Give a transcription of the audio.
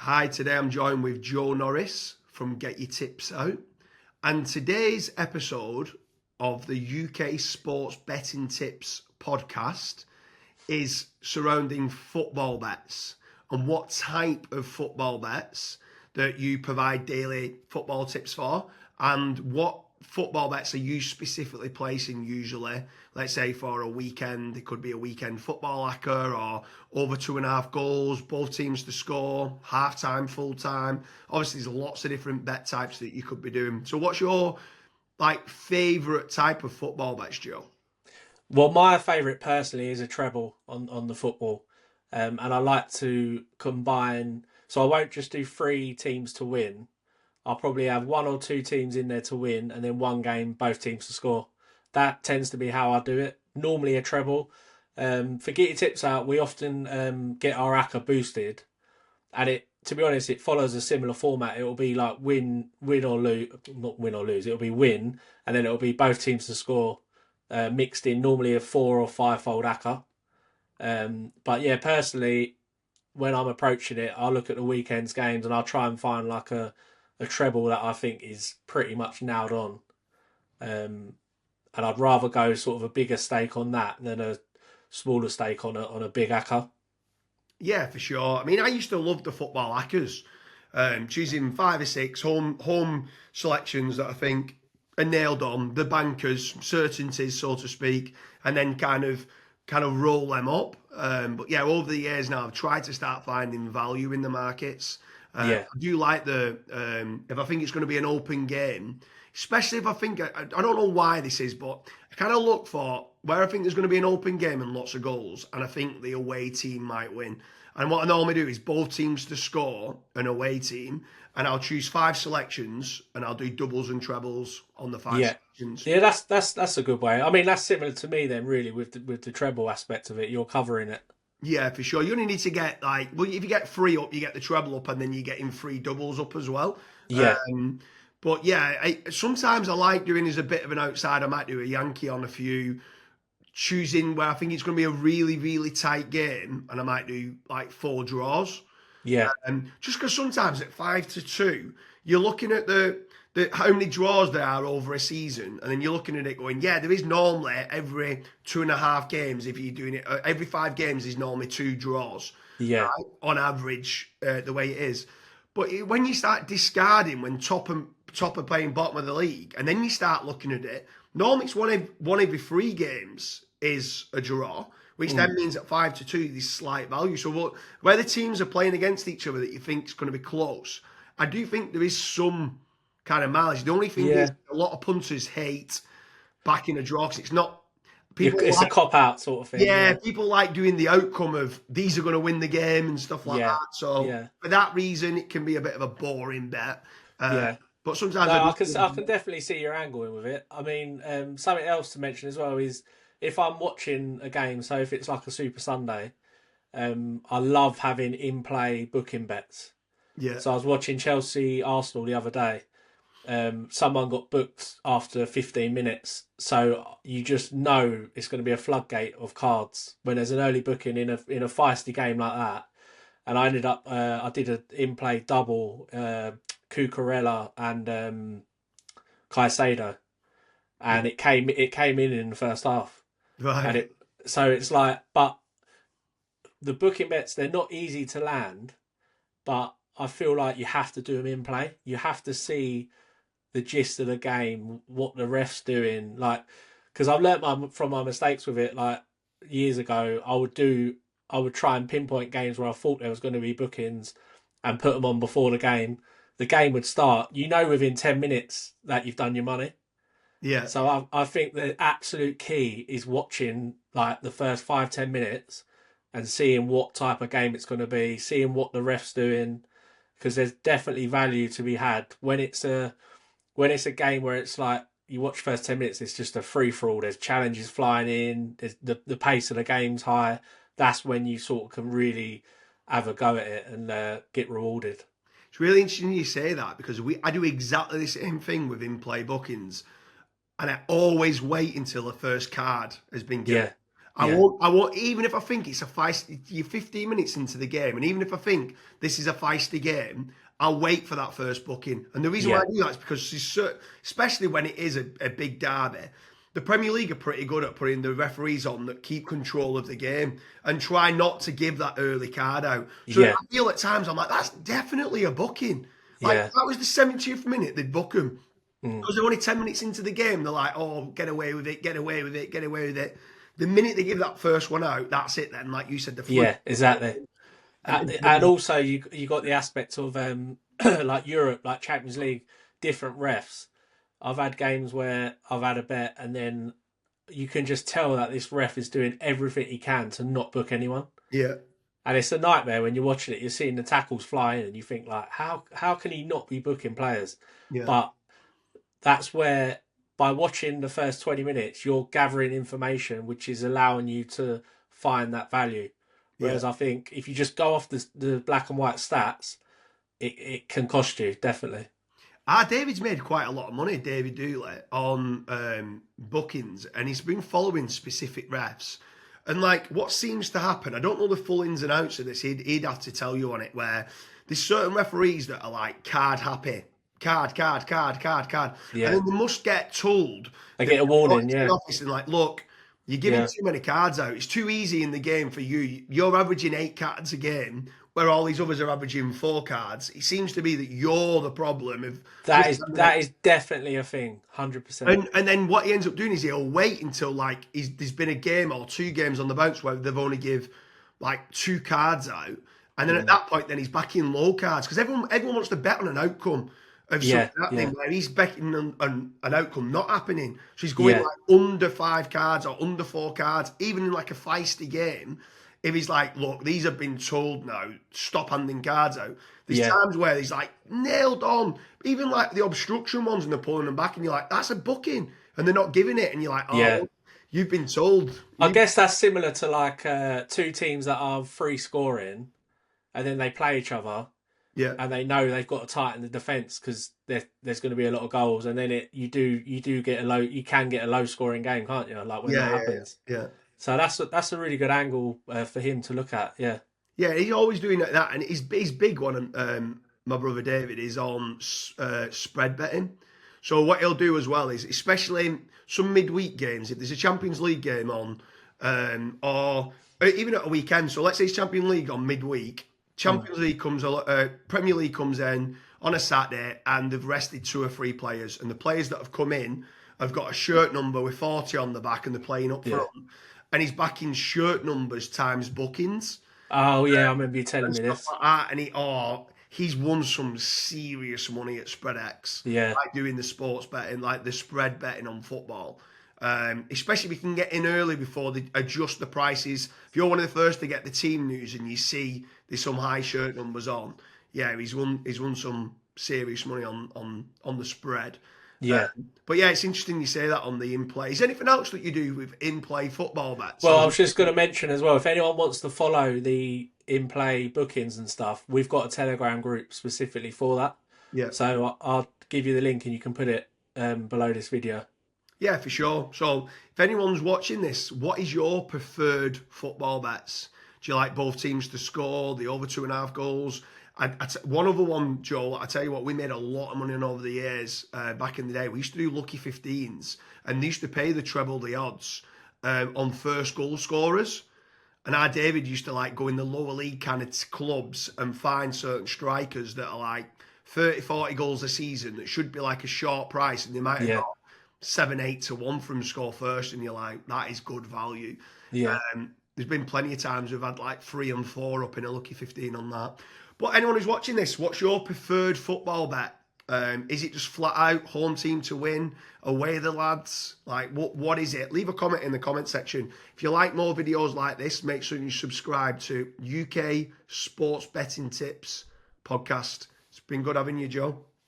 Hi, today I'm joined with Norris from Getyourtipsout. And today's episode of the UK Sports Betting Tips podcast is surrounding football bets and what type of football bets that you provide daily football tips for, and what football bets are you specifically placing usually. Let's say for a weekend, it could be a weekend football ACCA or over 2.5 goals, both teams to score, half time, full time. Obviously, there's lots of different bet types that you could be doing. So what's your favourite type of football bets, Joe? Well, my favourite personally is a treble on the football. And I like to combine, so I won't just do three teams to win. I'll probably have one or two teams in there to win, and then one game, both teams to score. That tends to be how I do it. Normally a treble. For Get Your Tips Out, we often get our ACCA boosted, and to be honest, it follows a similar format. It will be like win or lose, not win or lose. It'll be win, and then it'll be both teams to score, mixed in normally a 4 or 5 fold ACCA. But yeah, personally, when I'm approaching it, I'll look at the weekend's games and I'll try and find like a treble that I think is pretty much nailed on. And I'd rather go sort of a bigger stake on that than a smaller stake on a big ACCA. Yeah, for sure. I mean, I used to love the football hackers, choosing 5 or 6 home selections that I think are nailed on, the bankers, certainties, so to speak, and then kind of roll them up. But yeah, over the years now, I've tried to start finding value in the markets. Yeah, I do like if I think it's going to be an open game, especially if I don't know why this is, but I kind of look for where I think there's going to be an open game and lots of goals, and I think the away team might win. And what I normally do is both teams to score an away team, and I'll choose 5 selections and I'll do doubles and trebles on the five yeah, selections. yeah. That's a good way. I mean, that's similar to me then, really, with the treble aspect of it. You're covering it. Yeah, for sure. You only need to get well, if you get three up, you get the treble up, and then you get in 3 doubles up as well. Yeah, Um, but yeah, sometimes I like doing as a bit of an outside. I might do a Yankee on a few, choosing where I think it's going to be a really, really tight game, and I might do like 4 draws. yeah, Just because sometimes at 5-2, you're looking at the how many draws there are over a season, and then you're looking at it going, yeah, there is normally every 2.5 games. If you're doing it, every 5 games is normally 2 draws, yeah, right? On average, the way it is. But when you start discarding when top are playing bottom of the league, and then you start looking at it, normally it's one every 3 games is a draw, which then mm, means at 5-2 there's slight value. So where the teams are playing against each other that you think is going to be close, I do think there is some kind of mileage. The only thing is yeah. a lot of punters hate backing a draw because it's not people It's a like cop out sort of thing. yeah, Yeah, people like doing the outcome of these are going to win the game and stuff like yeah, that. So yeah, for that reason, it can be a bit of a boring bet. Uh, yeah. but sometimes I No, do. I can definitely see your angle in with it. I mean, something else to mention as well is if I'm watching a game, so if it's like a Super Sunday, I love having in play booking bets. Yeah, So I was watching Chelsea Arsenal the other day. Someone got booked after 15 minutes, so you just know it's going to be a floodgate of cards when there's an early booking in a feisty game like that. And I ended up I did an in play double, Cucurella and Caicedo, yeah, and it came in the first half, and right. it's like, but the booking bets, they're not easy to land, but I feel like you have to do them in play. You have to see the gist of the game, what the ref's doing, like, because I've learnt from my mistakes with it. Like years ago, I would try and pinpoint games where I thought there was going to be bookings and put them on before the game. The game would start. You know, within 10 minutes that you've done your money. Yeah, So I think the absolute key is watching like the first 5-10 minutes and seeing what type of game it's going to be, seeing what the ref's doing, because there's definitely value to be had when it's a game where it's like you watch first 10 minutes, it's just a free for all. There's challenges flying in. There's the pace of the game's high. That's when you sort of can really have a go at it and get rewarded. it's really interesting you say that because I do exactly the same thing with in play bookings, and I always wait until the first card has been given. Yeah, Yeah. I won't, even if I think it's a feisty, you're 15 minutes into the game, and even if I think this is a feisty game, I'll wait for that first booking. And the reason why Yeah. I do that is because, especially when it is a big derby, the Premier League are pretty good at putting the referees on that keep control of the game and try not to give that early card out. So Yeah. I feel at times I'm like, that's definitely a booking. Like, Yeah. if that was the 70th minute, they'd book them. Mm. Because they're only 10 minutes into the game, they're like, oh, get away with it, get away with it, get away with it. The minute they give that first one out, that's it then. Like you said, the flood. Yeah, exactly. And also you got the aspect of like Europe, like Champions League, different refs. I've had games where I've had a bet and then you can just tell that this ref is doing everything he can to not book anyone. Yeah, And it's a nightmare when you're watching it. You're seeing the tackles fly in and you think like, how can he not be booking players? yeah, But that's where by watching the first 20 minutes, you're gathering information which is allowing you to find that value. yeah. Whereas I think if you just go off the black and white stats, it can cost you, definitely. David's made quite a lot of money, David Dooley, on bookings, and he's been following specific refs. And like, what seems to happen, I don't know the full ins and outs of this. He'd have to tell you on it. Where there's certain referees that are like card happy, card, and Yeah. then they must get told. They That get a they've got warning, into the yeah. office and like, look, you're giving Yeah. too many cards out. It's too easy in the game for you. You're averaging 8 cards a game, where all these others are averaging 4 cards. It seems to be that you're the problem. Of That is definitely a thing, 100%. and then what he ends up doing is he'll wait until like there's been a game or 2 games on the bounce where they've only give like 2 cards out, and then at that point then he's backing low cards because everyone wants to bet on an outcome of Yeah, something happening yeah, where he's betting on an outcome not happening. So he's going yeah, like under 5 cards or under 4 cards, even in like a feisty game. If he's like, look, these have been told now, stop handing cards out. There's yeah, times where he's like nailed on, even like the obstruction ones, and they're pulling them back, and you're like, that's a booking, and they're not giving it, and you're like, yeah. oh, you've been told. I guess that's similar to like two teams that are free scoring and then they play each other Yeah, and they know they've got to tighten the defense because there's going to be a lot of goals and then you can get a low scoring game, can't you? Like when that yeah, happens. yeah. So that's a really good angle for him to look at. Yeah, Yeah, he's always doing that, and his big one. My brother David is on spread betting. So what he'll do as well is, especially in some midweek games, if there's a Champions League game on, or even at a weekend. So let's say it's Champions League on midweek. Champions League Premier League comes in on a Saturday, and they've rested 2 or 3 players, and the players that have come in have got a shirt number with 40 on the back, and they're playing up yeah. front. And he's backing shirt numbers times bookings Oh yeah, I remember you telling and me stuff this. like that. And he's won some serious money at SpreadX, Yeah, like doing the sports betting, like the spread betting on football. Especially if you can get in early before they adjust the prices. If you're one of the first to get the team news and you see there's some high shirt numbers on, yeah, he's won some serious money on the spread. yeah. But yeah, it's interesting you say that on the in-play. Is there anything else that you do with in-play football bets? Well, I was just going to mention as well, if anyone wants to follow the in-play bookings and stuff, we've got a Telegram group specifically for that. Yeah. So I'll give you the link and you can put it below this video. Yeah, for sure. So if anyone's watching this, what is your preferred football bets? Do you like both teams to score, the over 2.5 goals? One other one, Joel, I tell you what, we made a lot of money on over the years back in the day. We used to do lucky 15s, and they used to pay the treble the odds on first goal scorers. And our David used to like go in the lower league kind of clubs and find certain strikers that are like 30, 40 goals a season that should be like a short price, and they might have Yeah, got 7, 8 to 1 from score first, and you're like, that is good value. yeah. There's been plenty of times we've had like 3 and 4 up in a lucky 15 on that. But anyone who's watching this, what's your preferred football bet? Is it just flat out home team to win, away the lads? Like what is it? Leave a comment in the comment section. If you like more videos like this, make sure you subscribe to UK Sports Betting Tips podcast. It's been good having you, Joe.